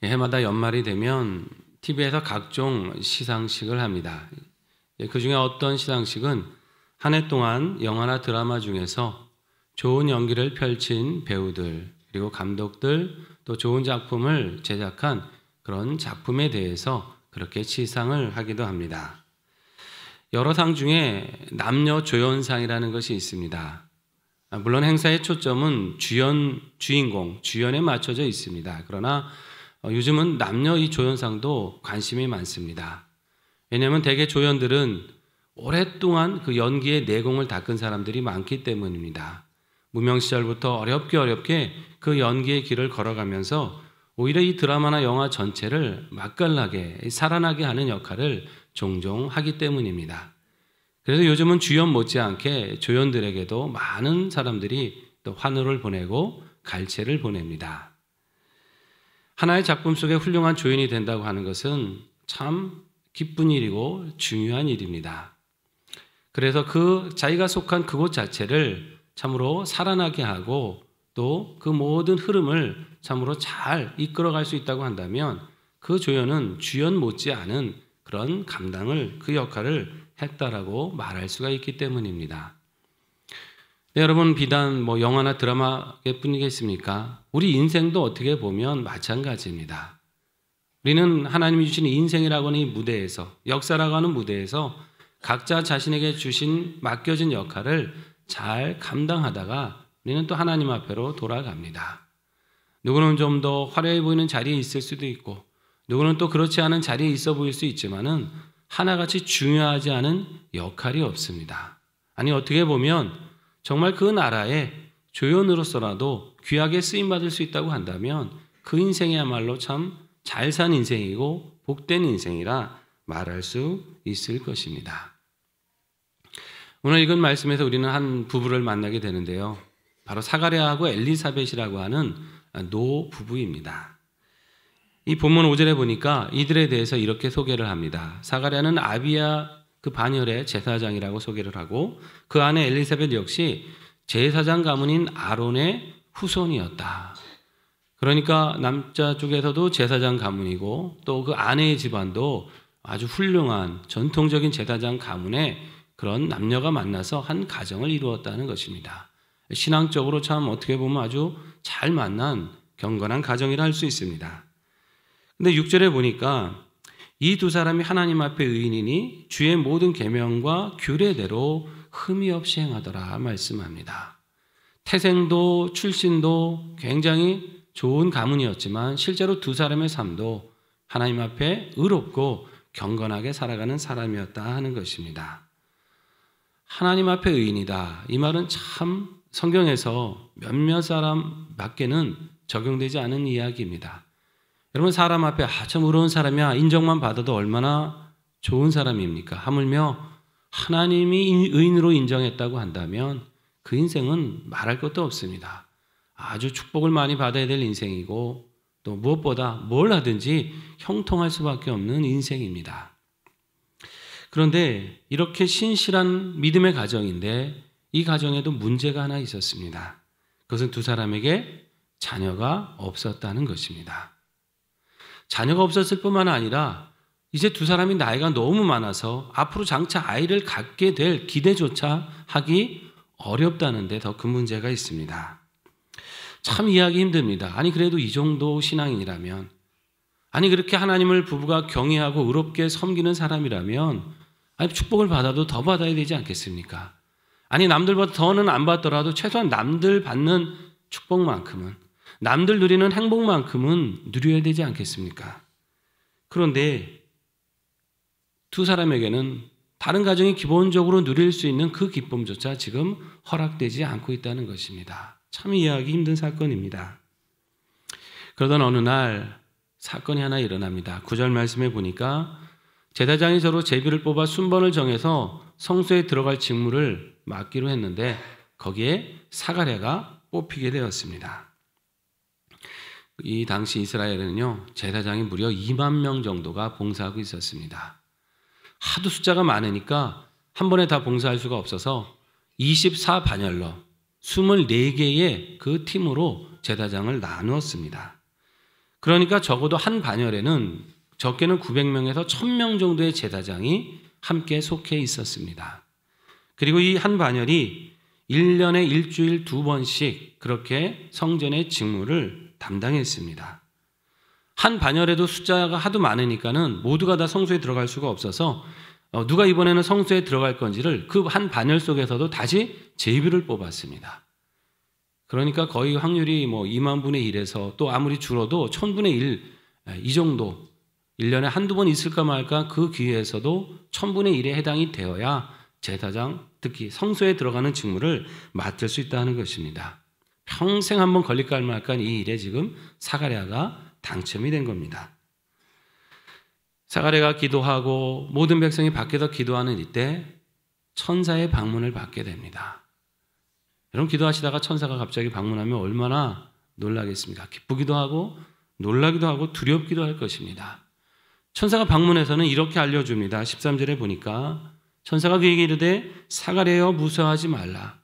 해마다 연말이 되면 TV에서 각종 시상식을 합니다. 그 중에 어떤 시상식은 한 해 동안 영화나 드라마 중에서 좋은 연기를 펼친 배우들, 그리고 감독들, 또 좋은 작품을 제작한 그런 작품에 대해서 그렇게 시상을 하기도 합니다. 여러 상 중에 남녀 조연상이라는 것이 있습니다. 물론 행사의 초점은 주인공, 주연에 맞춰져 있습니다. 그러나 요즘은 남녀 이 조연상도 관심이 많습니다. 왜냐하면 대개 조연들은 오랫동안 그 연기의 내공을 닦은 사람들이 많기 때문입니다. 무명 시절부터 어렵게 그 연기의 길을 걸어가면서 오히려 이 드라마나 영화 전체를 맛깔나게 살아나게 하는 역할을 종종 하기 때문입니다. 그래서 요즘은 주연 못지않게 조연들에게도 많은 사람들이 또 환호를 보내고 갈채를 보냅니다. 하나의 작품 속에 훌륭한 조연이 된다고 하는 것은 참 기쁜 일이고 중요한 일입니다. 그래서 자기가 속한 그곳 자체를 참으로 살아나게 하고 또 그 모든 흐름을 참으로 잘 이끌어갈 수 있다고 한다면 그 조연은 주연 못지않은 그런 감당을, 그 역할을 했다라고 말할 수가 있기 때문입니다. 네, 여러분, 비단 영화나 드라마일 뿐이겠습니까? 우리 인생도 어떻게 보면 마찬가지입니다. 우리는 하나님이 주신 인생이라고 하는 이 무대에서, 역사라고 하는 무대에서 각자 자신에게 맡겨진 역할을 잘 감당하다가 우리는 또 하나님 앞으로 돌아갑니다. 누구는 좀 더 화려해 보이는 자리에 있을 수도 있고, 누구는 또 그렇지 않은 자리에 있어 보일 수 있지만은 하나같이 중요하지 않은 역할이 없습니다. 아니, 어떻게 보면 정말 그 나라의 조연으로서라도 귀하게 쓰임받을 수 있다고 한다면 그 인생이야말로 참 잘 산 인생이고 복된 인생이라 말할 수 있을 것입니다. 오늘 읽은 말씀에서 우리는 한 부부를 만나게 되는데요. 바로 사가랴하고 엘리사벳이라고 하는 노 부부입니다. 이 본문 5절에 보니까 이들에 대해서 이렇게 소개를 합니다. 사가랴는 아비야 그 반열의 제사장이라고 소개를 하고 그 아내 엘리사벳 역시 제사장 가문인 아론의 후손이었다. 그러니까 남자 쪽에서도 제사장 가문이고 또 그 아내의 집안도 아주 훌륭한 전통적인 제사장 가문의 그런 남녀가 만나서 한 가정을 이루었다는 것입니다. 신앙적으로 참 어떻게 보면 아주 잘 만난 경건한 가정이라 할 수 있습니다. 근데 6절에 보니까 이 두 사람이 하나님 앞에 의인이니 주의 모든 계명과 규례대로 흠이 없이 행하더라 말씀합니다. 태생도 출신도 굉장히 좋은 가문이었지만 실제로 두 사람의 삶도 하나님 앞에 의롭고 경건하게 살아가는 사람이었다 하는 것입니다. 하나님 앞에 의인이다. 이 말은 참 성경에서 몇몇 사람밖에는 적용되지 않은 이야기입니다. 여러분, 사람 앞에 참 의로운 사람이야 인정만 받아도 얼마나 좋은 사람입니까? 하물며 하나님이 의인으로 인정했다고 한다면 그 인생은 말할 것도 없습니다. 아주 축복을 많이 받아야 될 인생이고 또 무엇보다 뭘 하든지 형통할 수밖에 없는 인생입니다. 그런데 이렇게 신실한 믿음의 가정인데 이 가정에도 문제가 하나 있었습니다. 그것은 두 사람에게 자녀가 없었다는 것입니다. 자녀가 없었을 뿐만 아니라 이제 두 사람이 나이가 너무 많아서 앞으로 장차 아이를 갖게 될 기대조차 하기 어렵다는데 더 큰 문제가 있습니다. 참 이해하기 힘듭니다. 아니, 그래도 이 정도 신앙인이라면, 아니 그렇게 하나님을 부부가 경외하고 의롭게 섬기는 사람이라면 아니, 축복을 받아도 더 받아야 되지 않겠습니까? 아니, 남들보다 더는 안 받더라도 최소한 남들 받는 축복만큼은, 남들 누리는 행복만큼은 누려야 되지 않겠습니까? 그런데 두 사람에게는 다른 가정이 기본적으로 누릴 수 있는 그 기쁨조차 지금 허락되지 않고 있다는 것입니다. 참 이해하기 힘든 사건입니다. 그러던 어느 날 사건이 하나 일어납니다. 9절 말씀에 보니까 제사장이 서로 제비를 뽑아 순번을 정해서 성소에 들어갈 직무를 맡기로 했는데 거기에 사가랴가 뽑히게 되었습니다. 이 당시 이스라엘에는요, 제사장이 무려 2만 명 정도가 봉사하고 있었습니다. 하도 숫자가 많으니까 한 번에 다 봉사할 수가 없어서 24반열로 24개의 그 팀으로 제사장을 나누었습니다. 그러니까 적어도 한 반열에는 적게는 900명에서 1000명 정도의 제사장이 함께 속해 있었습니다. 그리고 이 한 반열이 1년에 일주일 2번씩 그렇게 성전의 직무를 담당했습니다. 한 반열에도 숫자가 하도 많으니까는 모두가 다 성소에 들어갈 수가 없어서 누가 이번에는 성소에 들어갈 건지를 그 한 반열 속에서도 다시 제비를 뽑았습니다. 그러니까 거의 확률이 2만 분의 1에서 또 아무리 줄어도 1000분의 1 이 정도 1년에 한두 번 있을까 말까 그 기회에서도 1000분의 1에 해당이 되어야 제사장, 특히 성소에 들어가는 직무를 맡을 수 있다는 것입니다. 평생 한번 걸릴까 말까 이 일에 지금 사가랴가 당첨이 된 겁니다. 사가랴가 기도하고 모든 백성이 밖에서 기도하는 이때 천사의 방문을 받게 됩니다. 여러분 기도하시다가 천사가 갑자기 방문하면 얼마나 놀라겠습니까? 기쁘기도 하고 놀라기도 하고 두렵기도 할 것입니다. 천사가 방문해서는 이렇게 알려줍니다. 13절에 보니까 천사가 그에게 이르되 사가랴여 무서워하지 말라.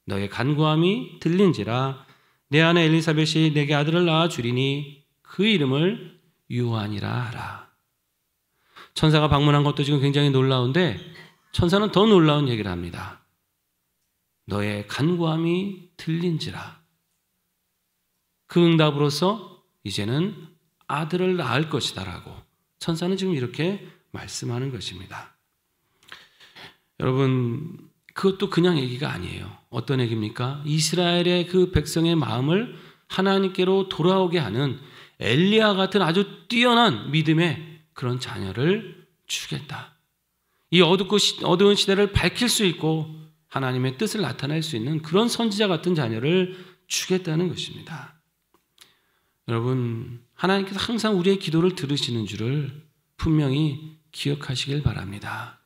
너의 간구함이 들린지라. 내 아내 엘리사벳이 내게 아들을 낳아 주리니 그 이름을 요한이라 하라. 천사가 방문한 것도 지금 굉장히 놀라운데 천사는 더 놀라운 얘기를 합니다. 너의 간구함이 들린지라. 그 응답으로서 이제는 아들을 낳을 것이다라고 천사는 지금 이렇게 말씀하는 것입니다. 여러분 그것도 그냥 얘기가 아니에요. 어떤 얘기입니까? 이스라엘의 그 백성의 마음을 하나님께로 돌아오게 하는 엘리야 같은 아주 뛰어난 믿음의 그런 자녀를 주겠다. 이 어두운 시대를 밝힐 수 있고 하나님의 뜻을 나타낼 수 있는 그런 선지자 같은 자녀를 주겠다는 것입니다. 여러분 하나님께서 항상 우리의 기도를 들으시는 줄을 분명히 기억하시길 바랍니다.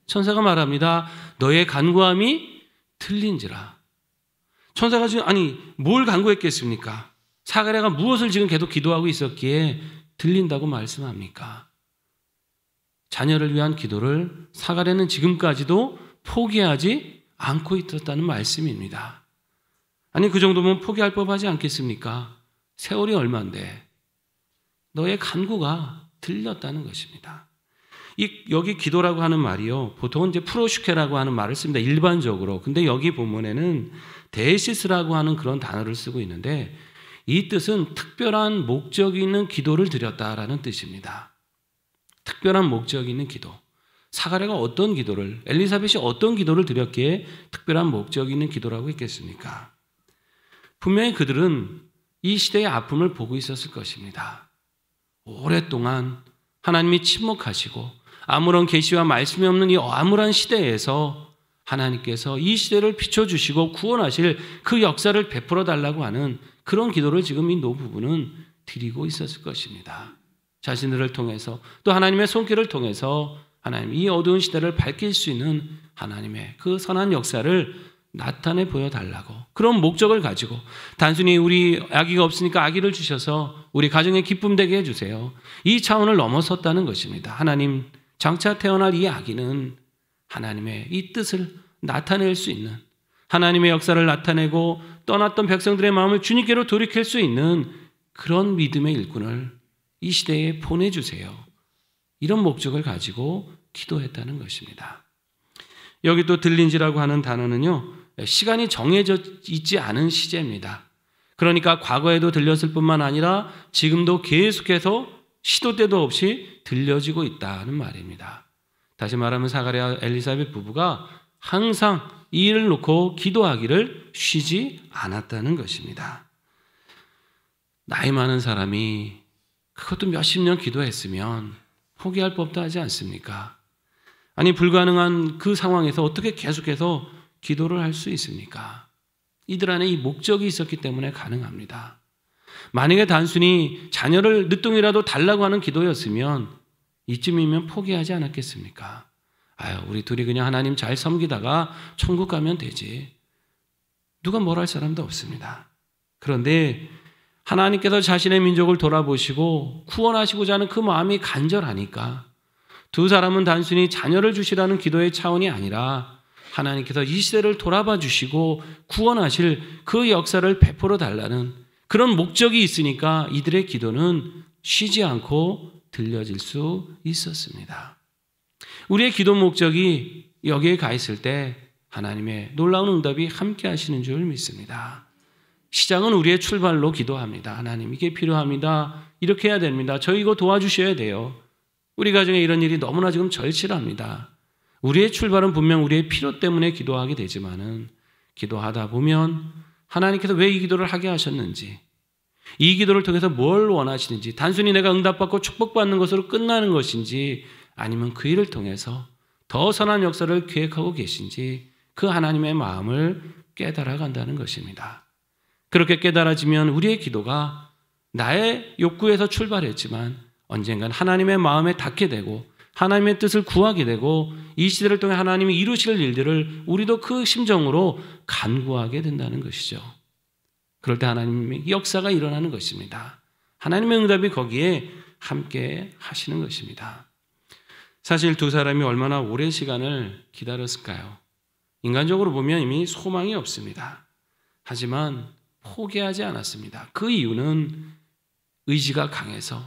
천사가 말합니다. 너의 간구함이 들린지라. 천사가 지금 뭘 간구했겠습니까? 사가랴가 무엇을 지금 계속 기도하고 있었기에 들린다고 말씀합니까? 자녀를 위한 기도를 사가랴는 지금까지도 포기하지 않고 있었다는 말씀입니다. 그 정도면 포기할 법하지 않겠습니까? 세월이 얼마인데 너의 간구가 들렸다는 것입니다. 여기 기도라고 하는 말이요. 보통은 이제 프로슈케라고 하는 말을 씁니다. 일반적으로. 근데 여기 본문에는 데시스라고 하는 그런 단어를 쓰고 있는데 이 뜻은 특별한 목적이 있는 기도를 드렸다라는 뜻입니다. 특별한 목적이 있는 기도. 사가랴가 어떤 기도를, 엘리사벳이 어떤 기도를 드렸기에 특별한 목적이 있는 기도라고 했겠습니까? 분명히 그들은 이 시대의 아픔을 보고 있었을 것입니다. 오랫동안 하나님이 침묵하시고 아무런 계시와 말씀이 없는 이 암울한 시대에서 하나님께서 이 시대를 비춰주시고 구원하실 그 역사를 베풀어 달라고 하는 그런 기도를 지금 이 노부부는 드리고 있었을 것입니다. 자신들을 통해서 또 하나님의 손길을 통해서 하나님 이 어두운 시대를 밝힐 수 있는 하나님의 그 선한 역사를 나타내 보여달라고 그런 목적을 가지고 단순히 우리 아기가 없으니까 아기를 주셔서 우리 가정에 기쁨 되게 해주세요. 이 차원을 넘어섰다는 것입니다. 하나님 장차 태어날 이 아기는 하나님의 이 뜻을 나타낼 수 있는 하나님의 역사를 나타내고 떠났던 백성들의 마음을 주님께로 돌이킬 수 있는 그런 믿음의 일꾼을 이 시대에 보내주세요. 이런 목적을 가지고 기도했다는 것입니다. 여기 또 들린지라고 하는 단어는요. 시간이 정해져 있지 않은 시제입니다. 그러니까 과거에도 들렸을 뿐만 아니라 지금도 계속해서 시도 때도 없이 들려지고 있다는 말입니다. 다시 말하면 사가랴 엘리사벳 부부가 항상 이 일을 놓고 기도하기를 쉬지 않았다는 것입니다. 나이 많은 사람이 그것도 몇십 년 기도했으면 포기할 법도 하지 않습니까? 불가능한 그 상황에서 어떻게 계속해서 기도를 할 수 있습니까? 이들 안에 이 목적이 있었기 때문에 가능합니다. 만약에 단순히 자녀를 늦둥이라도 달라고 하는 기도였으면 이쯤이면 포기하지 않았겠습니까? 우리 둘이 그냥 하나님 잘 섬기다가 천국 가면 되지. 누가 뭘 할 사람도 없습니다. 그런데 하나님께서 자신의 민족을 돌아보시고 구원하시고자 하는 그 마음이 간절하니까 두 사람은 단순히 자녀를 주시라는 기도의 차원이 아니라 하나님께서 이 시대를 돌아봐 주시고 구원하실 그 역사를 베풀어 달라는 그런 목적이 있으니까 이들의 기도는 쉬지 않고 들려질 수 있었습니다. 우리의 기도 목적이 여기에 가 있을 때 하나님의 놀라운 응답이 함께 하시는 줄 믿습니다. 시작은 우리의 출발로 기도합니다. 하나님, 이게 필요합니다. 이렇게 해야 됩니다. 저희 이거 도와주셔야 돼요. 우리 가정에 이런 일이 너무나 지금 절실합니다. 우리의 출발은 분명 우리의 필요 때문에 기도하게 되지만은 기도하다 보면 하나님께서 왜 이 기도를 하게 하셨는지, 이 기도를 통해서 뭘 원하시는지, 단순히 내가 응답받고 축복받는 것으로 끝나는 것인지, 아니면 그 일을 통해서 더 선한 역사를 계획하고 계신지 그 하나님의 마음을 깨달아 간다는 것입니다. 그렇게 깨달아지면 우리의 기도가 나의 욕구에서 출발했지만 언젠간 하나님의 마음에 닿게 되고 하나님의 뜻을 구하게 되고 이 시대를 통해 하나님이 이루실 일들을 우리도 그 심정으로 간구하게 된다는 것이죠. 그럴 때 하나님의 역사가 일어나는 것입니다. 하나님의 응답이 거기에 함께 하시는 것입니다. 사실 두 사람이 얼마나 오랜 시간을 기다렸을까요? 인간적으로 보면 이미 소망이 없습니다. 하지만 포기하지 않았습니다. 그 이유는 의지가 강해서,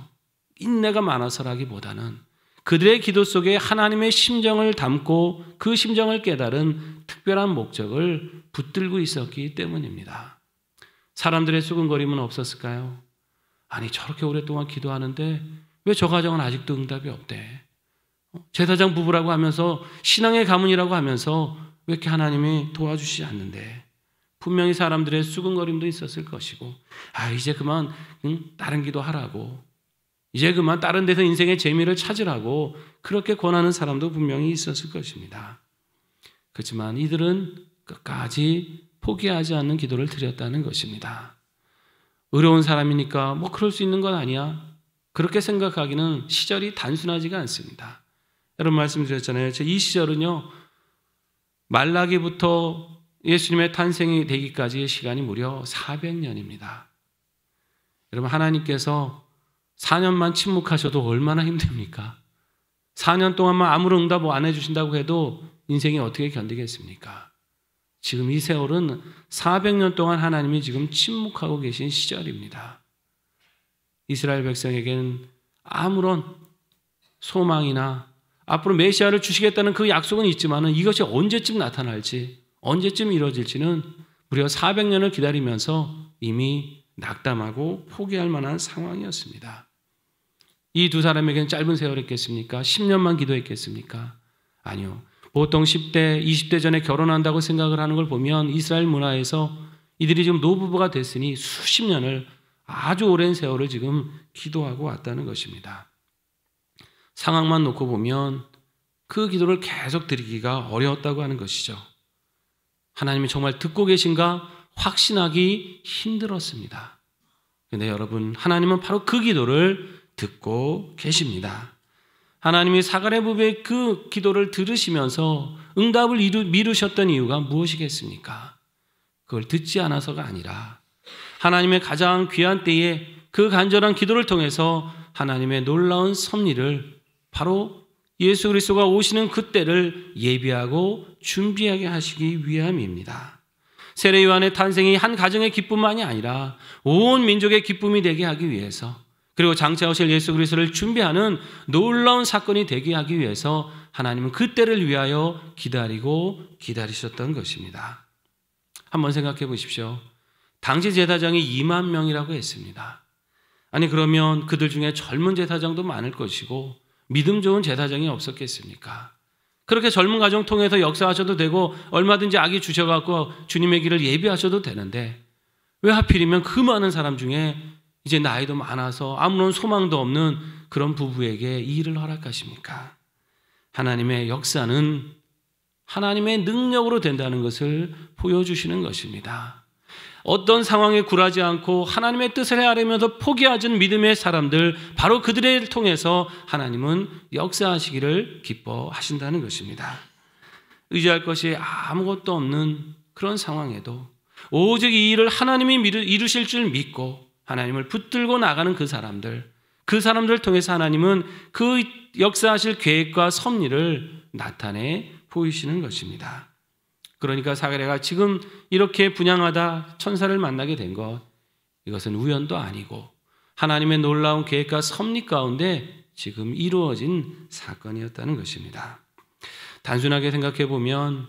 인내가 많아서라기보다는 그들의 기도 속에 하나님의 심정을 담고 그 심정을 깨달은 특별한 목적을 붙들고 있었기 때문입니다. 사람들의 수근거림은 없었을까요? 아니, 저렇게 오랫동안 기도하는데 왜 저 가정은 아직도 응답이 없대? 제사장 부부라고 하면서 신앙의 가문이라고 하면서 왜 이렇게 하나님이 도와주시지 않는데? 분명히 사람들의 수근거림도 있었을 것이고, 이제 그만 다른 기도하라고, 이제 그만 다른 데서 인생의 재미를 찾으라고 그렇게 권하는 사람도 분명히 있었을 것입니다. 그렇지만 이들은 끝까지 포기하지 않는 기도를 드렸다는 것입니다. 어려운 사람이니까 뭐 그럴 수 있는 건 아니야, 그렇게 생각하기는 시절이 단순하지가 않습니다. 여러분 말씀드렸잖아요. 이 시절은요, 말라기부터 예수님의 탄생이 되기까지의 시간이 무려 400년입니다. 여러분, 하나님께서 4년만 침묵하셔도 얼마나 힘듭니까? 4년 동안만 아무런 응답 안 해주신다고 해도 인생이 어떻게 견디겠습니까? 지금 이 세월은 400년 동안 하나님이 지금 침묵하고 계신 시절입니다. 이스라엘 백성에게는 아무런 소망이나 앞으로 메시아를 주시겠다는 그 약속은 있지만 이것이 언제쯤 나타날지, 언제쯤 이루어질지는 무려 400년을 기다리면서 이미 낙담하고 포기할 만한 상황이었습니다. 이 두 사람에게는 짧은 세월이었겠습니까? 10년만 기도했겠습니까? 아니요. 보통 10대, 20대 전에 결혼한다고 생각을 하는 걸 보면 이스라엘 문화에서 이들이 지금 노부부가 됐으니 수십 년을, 아주 오랜 세월을 지금 기도하고 왔다는 것입니다. 상황만 놓고 보면 그 기도를 계속 드리기가 어려웠다고 하는 것이죠. 하나님이 정말 듣고 계신가 확신하기 힘들었습니다. 그런데 여러분, 하나님은 바로 그 기도를 듣고 계십니다. 하나님이 사가랴 부부의 그 기도를 들으시면서 응답을 미루셨던 이유가 무엇이겠습니까? 그걸 듣지 않아서가 아니라 하나님의 가장 귀한 때에 그 간절한 기도를 통해서 하나님의 놀라운 섭리를, 바로 예수 그리스도가 오시는 그때를 예비하고 준비하게 하시기 위함입니다. 세례 요한의 탄생이 한 가정의 기쁨만이 아니라 온 민족의 기쁨이 되게 하기 위해서, 그리고 장차 오실 예수 그리스도를 준비하는 놀라운 사건이 되게 하기 위해서 하나님은 그때를 위하여 기다리셨던 것입니다. 한번 생각해 보십시오. 당시 제사장이 2만 명이라고 했습니다. 아니, 그러면 그들 중에 젊은 제사장도 많을 것이고 믿음 좋은 제사장이 없었겠습니까? 그렇게 젊은 가정 통해서 역사하셔도 되고 얼마든지 아기 주셔갖고 주님의 길을 예비하셔도 되는데 왜 하필이면 그 많은 사람 중에 이제 나이도 많아서 아무런 소망도 없는 그런 부부에게 이 일을 허락하십니까? 하나님의 역사는 하나님의 능력으로 된다는 것을 보여주시는 것입니다. 어떤 상황에 굴하지 않고 하나님의 뜻을 헤아리면서 포기하지 않은 믿음의 사람들, 바로 그들을 통해서 하나님은 역사하시기를 기뻐하신다는 것입니다. 의지할 것이 아무것도 없는 그런 상황에도 오직 이 일을 하나님이 이루실 줄 믿고 하나님을 붙들고 나가는 그 사람들을 통해서 하나님은 그 역사하실 계획과 섭리를 나타내 보이시는 것입니다. 그러니까 사가랴가 지금 이렇게 분향하다 천사를 만나게 된 것, 이것은 우연도 아니고 하나님의 놀라운 계획과 섭리 가운데 지금 이루어진 사건이었다는 것입니다. 단순하게 생각해 보면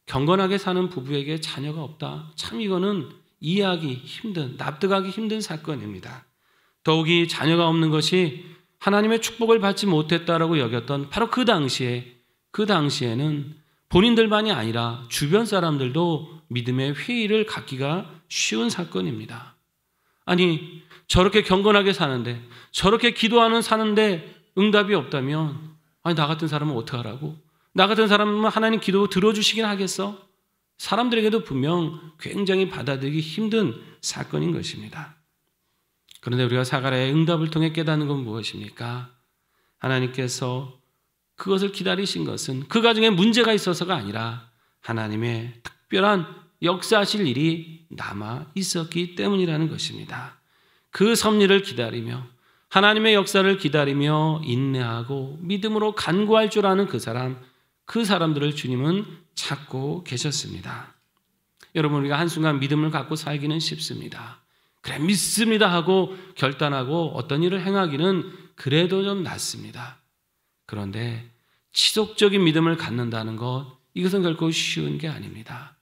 경건하게 사는 부부에게 자녀가 없다. 참 이거는 이해하기 힘든, 납득하기 힘든 사건입니다. 더욱이 자녀가 없는 것이 하나님의 축복을 받지 못했다라고 여겼던 바로 그 당시에는 본인들만이 아니라 주변 사람들도 믿음의 회의를 갖기가 쉬운 사건입니다. 아니, 저렇게 경건하게 사는데, 저렇게 기도하는 사는데 응답이 없다면, 아니, 나 같은 사람은 어떡하라고? 나 같은 사람은 하나님 기도 들어주시긴 하겠어? 사람들에게도 분명 굉장히 받아들이기 힘든 사건인 것입니다. 그런데 우리가 사가랴의 응답을 통해 깨닫는 건 무엇입니까? 하나님께서 그것을 기다리신 것은 그 가정에 문제가 있어서가 아니라 하나님의 특별한 역사하실 일이 남아 있었기 때문이라는 것입니다. 그 섭리를 기다리며 하나님의 역사를 기다리며 인내하고 믿음으로 간구할 줄 아는 그 사람들을 주님은 찾고 계셨습니다. 여러분, 우리가 한순간 믿음을 갖고 살기는 쉽습니다. 그래, 믿습니다 하고 결단하고 어떤 일을 행하기는 그래도 좀 낫습니다. 그런데 지속적인 믿음을 갖는다는 것, 이것은 결코 쉬운 게 아닙니다.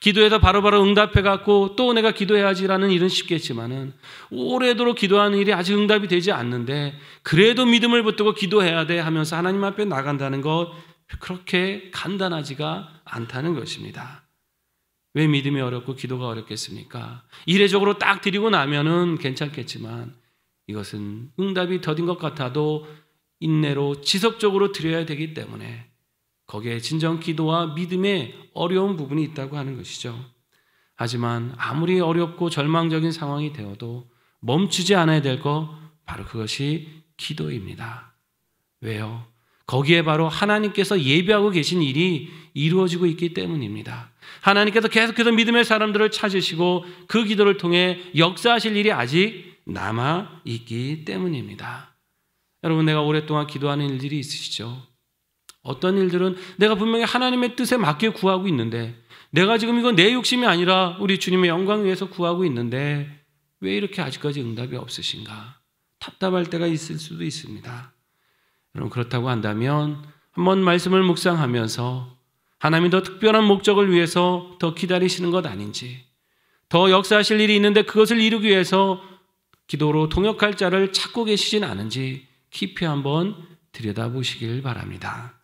기도해서 바로바로 응답해갖고 또 내가 기도해야지라는 일은 쉽겠지만은 오래도록 기도하는 일이 아직 응답이 되지 않는데 그래도 믿음을 붙들고 기도해야 돼 하면서 하나님 앞에 나간다는 것, 그렇게 간단하지가 않다는 것입니다. 왜 믿음이 어렵고 기도가 어렵겠습니까? 이례적으로 딱 드리고 나면은 괜찮겠지만 이것은 응답이 더딘 것 같아도 인내로 지속적으로 드려야 되기 때문에 거기에 진정 기도와 믿음의 어려운 부분이 있다고 하는 것이죠. 하지만 아무리 어렵고 절망적인 상황이 되어도 멈추지 않아야 될 것, 바로 그것이 기도입니다. 왜요? 거기에 바로 하나님께서 예비하고 계신 일이 이루어지고 있기 때문입니다. 하나님께서 계속해서 믿음의 사람들을 찾으시고 그 기도를 통해 역사하실 일이 아직 남아 있기 때문입니다. 여러분, 내가 오랫동안 기도하는 일들이 있으시죠? 어떤 일들은 내가 분명히 하나님의 뜻에 맞게 구하고 있는데 내가 지금 이건 내 욕심이 아니라 우리 주님의 영광 위해서 구하고 있는데 왜 이렇게 아직까지 응답이 없으신가? 답답할 때가 있을 수도 있습니다. 여러분, 그렇다고 한다면 한번 말씀을 묵상하면서 하나님이 더 특별한 목적을 위해서 더 기다리시는 것 아닌지, 더 역사하실 일이 있는데 그것을 이루기 위해서 기도로 동역할 자를 찾고 계시진 않은지 깊이 한번 들여다보시길 바랍니다.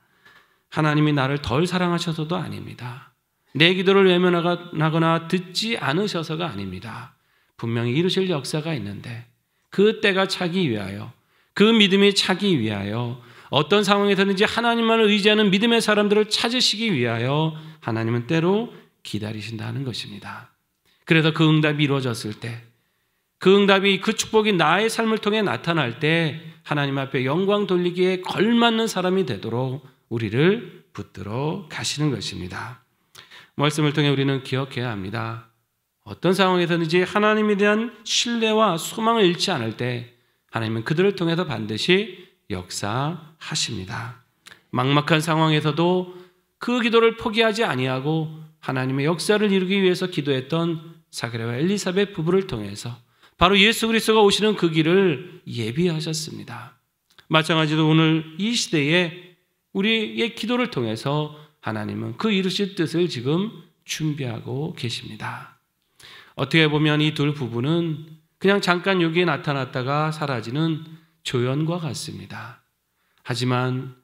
하나님이 나를 덜 사랑하셔서도 아닙니다. 내 기도를 외면하거나 듣지 않으셔서가 아닙니다. 분명히 이루실 역사가 있는데 그 때가 차기 위하여, 그 믿음이 차기 위하여, 어떤 상황에서든지 하나님만을 의지하는 믿음의 사람들을 찾으시기 위하여 하나님은 때로 기다리신다는 것입니다. 그래서 그 응답이 이루어졌을 때, 그 응답이, 그 축복이 나의 삶을 통해 나타날 때 하나님 앞에 영광 돌리기에 걸맞는 사람이 되도록 우리를 붙들어 가시는 것입니다. 말씀을 통해 우리는 기억해야 합니다. 어떤 상황에서든지 하나님에 대한 신뢰와 소망을 잃지 않을 때 하나님은 그들을 통해서 반드시 역사하십니다. 막막한 상황에서도 그 기도를 포기하지 아니하고 하나님의 역사를 이루기 위해서 기도했던 사가랴와 엘리사벳 부부를 통해서 바로 예수 그리스도가 오시는 그 길을 예비하셨습니다. 마찬가지로 오늘 이 시대에 우리의 기도를 통해서 하나님은 그 이루실 뜻을 지금 준비하고 계십니다. 어떻게 보면 이 두 부부는 그냥 잠깐 여기에 나타났다가 사라지는 조연과 같습니다. 하지만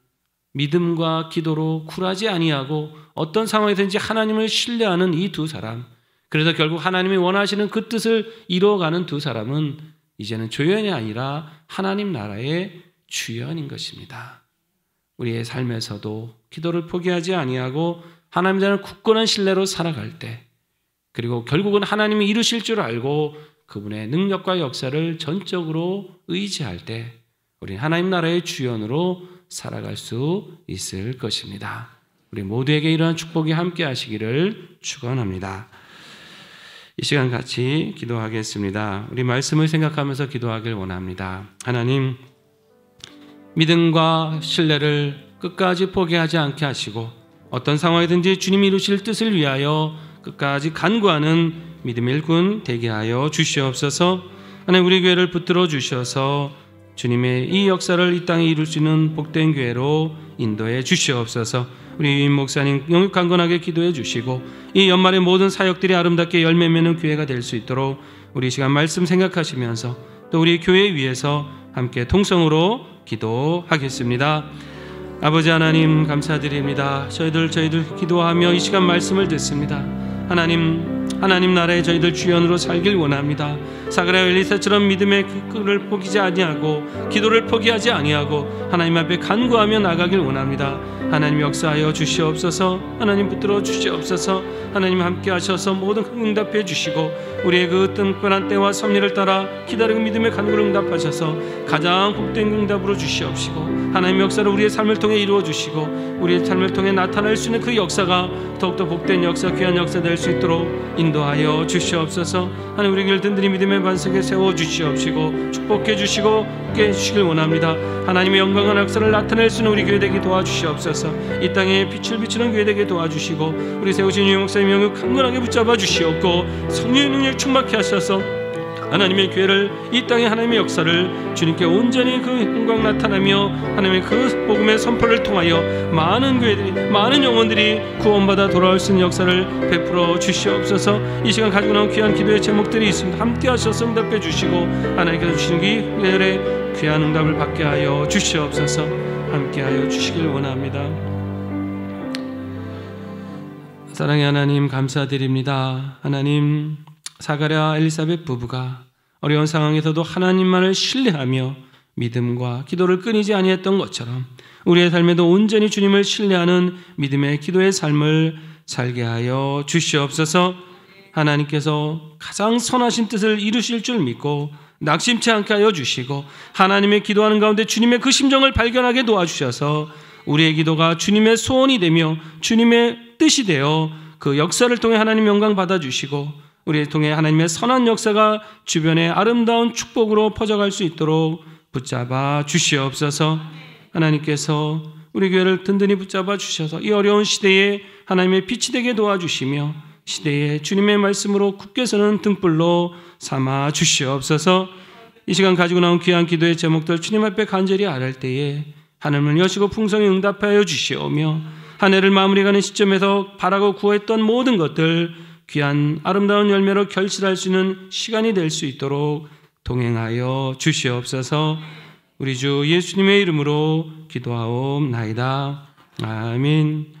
믿음과 기도로 굴하지 아니하고 어떤 상황에든지 하나님을 신뢰하는 이 두 사람, 그래서 결국 하나님이 원하시는 그 뜻을 이루어가는 두 사람은 이제는 조연이 아니라 하나님 나라의 주연인 것입니다. 우리의 삶에서도 기도를 포기하지 아니하고 하나님에 대한 굳건한 신뢰로 살아갈 때, 그리고 결국은 하나님이 이루실 줄 알고 그분의 능력과 역사를 전적으로 의지할 때 우리는 하나님 나라의 주연으로 살아갈 수 있을 것입니다. 우리 모두에게 이러한 축복이 함께 하시기를 축원합니다. 이 시간 같이 기도하겠습니다. 우리 말씀을 생각하면서 기도하길 원합니다. 하나님, 믿음과 신뢰를 끝까지 포기하지 않게 하시고 어떤 상황이든지 주님이 이루실 뜻을 위하여 끝까지 간구하는 믿음의 일꾼 되게 하여 주시옵소서. 하나님, 우리 교회를 붙들어 주셔서 주님의 이 역사를 이 땅에 이룰 수 있는 복된 교회로 인도해 주시옵소서. 우리 유임 목사님 영육 강건하게 기도해 주시고 이 연말의 모든 사역들이 아름답게 열매 맺는 교회가 될 수 있도록 우리 시간 말씀 생각하시면서 또 우리 교회 위해서 함께 통성으로 기도하겠습니다. 아버지 하나님, 감사드립니다. 저희들 기도하며 이 시간 말씀을 듣습니다. 하나님 나라에 저희들 주연으로 살길 원합니다. 사가랴 엘리사처럼 믿음의 끈을 포기하지 아니하고 기도를 포기하지 아니하고 하나님 앞에 간구하며 나가길 원합니다. 하나님 역사하여 주시옵소서. 하나님 붙들어 주시옵소서. 하나님 함께 하셔서 모든 응답해 주시고 우리의 그 특별한 때와 섭리를 따라 기다리고 믿음의 간구를 응답하셔서 가장 복된 응답으로 주시옵시고 하나님 역사를 우리의 삶을 통해 이루어 주시고 우리의 삶을 통해 나타날 수 있는 그 역사가 더욱더 복된 역사, 귀한 역사 될 수 있도록 인도하여 주시옵소서. 하나님, 우리 길 든든히 믿음의 반석에 세워 주시옵시고 축복해 주시고 함께 해주시길 원합니다. 하나님의 영광한 역사를 나타낼 수 있는 우리 교회 되게 도와주시옵소서. 이 땅에 빛을 비추는 교회 되게 도와주시고 우리 세우신 유임 목사님 영역 강건하게 붙잡아 주시옵고 성령의 능력 충만케 하셔서 하나님의 교회를 이 땅의 하나님의 역사를 주님께 온전히 그 영광 나타나며 하나님의 그 복음의 선포를 통하여 많은 교회들이, 많은 영혼들이 구원받아 돌아올 수 있는 역사를 베풀어 주시옵소서. 이 시간 가지고 나온 귀한 기도의 제목들이 있습니다. 함께 하셔서 응답해 주시고 하나님께서 주시는 이 교회의 귀한 응답을 받게 하여 주시옵소서. 함께 하여 주시길 원합니다. 사랑의 하나님, 감사드립니다. 하나님, 사가랴 엘리사벳 부부가 어려운 상황에서도 하나님만을 신뢰하며 믿음과 기도를 끊이지 아니했던 것처럼 우리의 삶에도 온전히 주님을 신뢰하는 믿음의 기도의 삶을 살게 하여 주시옵소서. 하나님께서 가장 선하신 뜻을 이루실 줄 믿고 낙심치 않게 하여 주시고 하나님의 기도하는 가운데 주님의 그 심정을 발견하게 도와주셔서 우리의 기도가 주님의 소원이 되며 주님의 뜻이 되어 그 역사를 통해 하나님 영광 받아주시고 우리를 통해 하나님의 선한 역사가 주변에 아름다운 축복으로 퍼져갈 수 있도록 붙잡아 주시옵소서. 하나님께서 우리 교회를 든든히 붙잡아 주셔서 이 어려운 시대에 하나님의 빛이 되게 도와주시며 시대에 주님의 말씀으로 굳게 서는 등불로 삼아 주시옵소서. 이 시간 가지고 나온 귀한 기도의 제목들 주님 앞에 간절히 아뢰을 때에 하늘을 여시고 풍성히 응답하여 주시오며 한 해를 마무리가는 시점에서 바라고 구했던 모든 것들 귀한 아름다운 열매로 결실할 수 있는 시간이 될 수 있도록 동행하여 주시옵소서. 우리 주 예수님의 이름으로 기도하옵나이다. 아멘.